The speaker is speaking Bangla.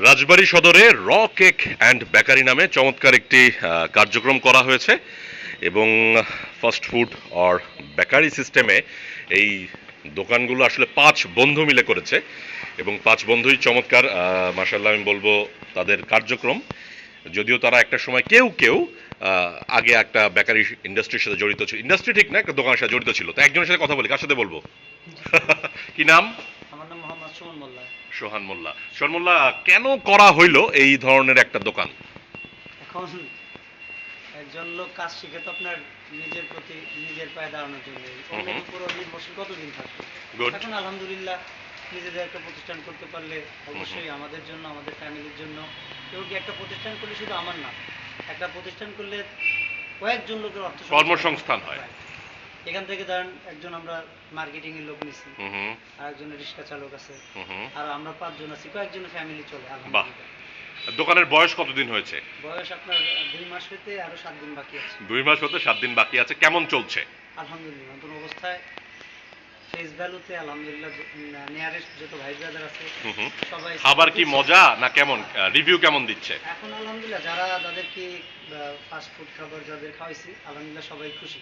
রাজবাড়ী সদরে র কেক অ্যান্ড বেকারি নামে চমৎকার একটি কার্যক্রম করা হয়েছে এবং ফাস্ট ফুড অর বেকারি সিস্টেমে এই দোকানগুলো আসলে ৫ বন্ধু মিলে করেছে এবং ৫ বন্ধুই চমৎকার। মাশাআল্লাহ আমি বলবো তাদের কার্যক্রম, যদিও তারা একটা সময় কেউ কেউ আগে একটা বেকারি ইন্ডাস্ট্রির সাথে জড়িত ছিল, ইন্ডাস্ট্রি ঠিক না, একটা দোকানের সাথে জড়িত ছিল। তো একজনের সাথে কথা বলি, কার সাথে বলবো? কি নাম? আমার নাম মোহাম্মদ সুমন মোল্লা। সোহান মোল্লা। সোহান মোল্লা, কেন করা হইলো এই ধরনের একটা দোকান? এখন একজন লোক কাজ শিখে তো আপনার নিজের প্রতি নিজের পায়ে দাঁড়ানোর জন্য, অন্যের উপর নির্ভরশীল কতদিন থাকবে। গুড। এখন আলহামদুলিল্লাহ নিজেদের একটা প্রতিষ্ঠান করতে পারলে অবশ্যই আমাদের জন্য, আমাদের ফ্যামিলির জন্য, এবং কি একটা প্রতিষ্ঠান করলে শুধু আমার না, একটা প্রতিষ্ঠান করলে কয়েকজন লোকের কর্মসংস্থান হয়। এখান থেকে ধরেন একজন আমরা মার্কেটিং এর লোক নিছি, হুম। আর একজনের রিক্সা চালক আছে, হুম। আর আমরা ৫ জন আছি, কয়েকজনের ফ্যামিলি চলে বাহ। আলহামদুলিল্লাহ। দোকানের বয়স কতদিন হয়েছে? বয়স আপনার ২ মাস হইতে আরো ৭ দিন বাকি আছে। ২ মাস হতে ৭ দিন বাকি আছে। কেমন চলছে? আলহামদুলিল্লাহ নতুন অবস্থায় ফেস ভ্যালুতে আলহামদুলিল্লাহ নিয়ারেস্ট যত ভাই ব্রাদার আছে হুম। সবাই খাবার কি মজা না কেমন? রিভিউ কেমন দিচ্ছে? এখন আলহামদুলিল্লাহ যারা তাদেরকে ফাস্ট ফুড খাবার যাদের খাওয়াইছি আলহামদুলিল্লাহ সবাই খুশি।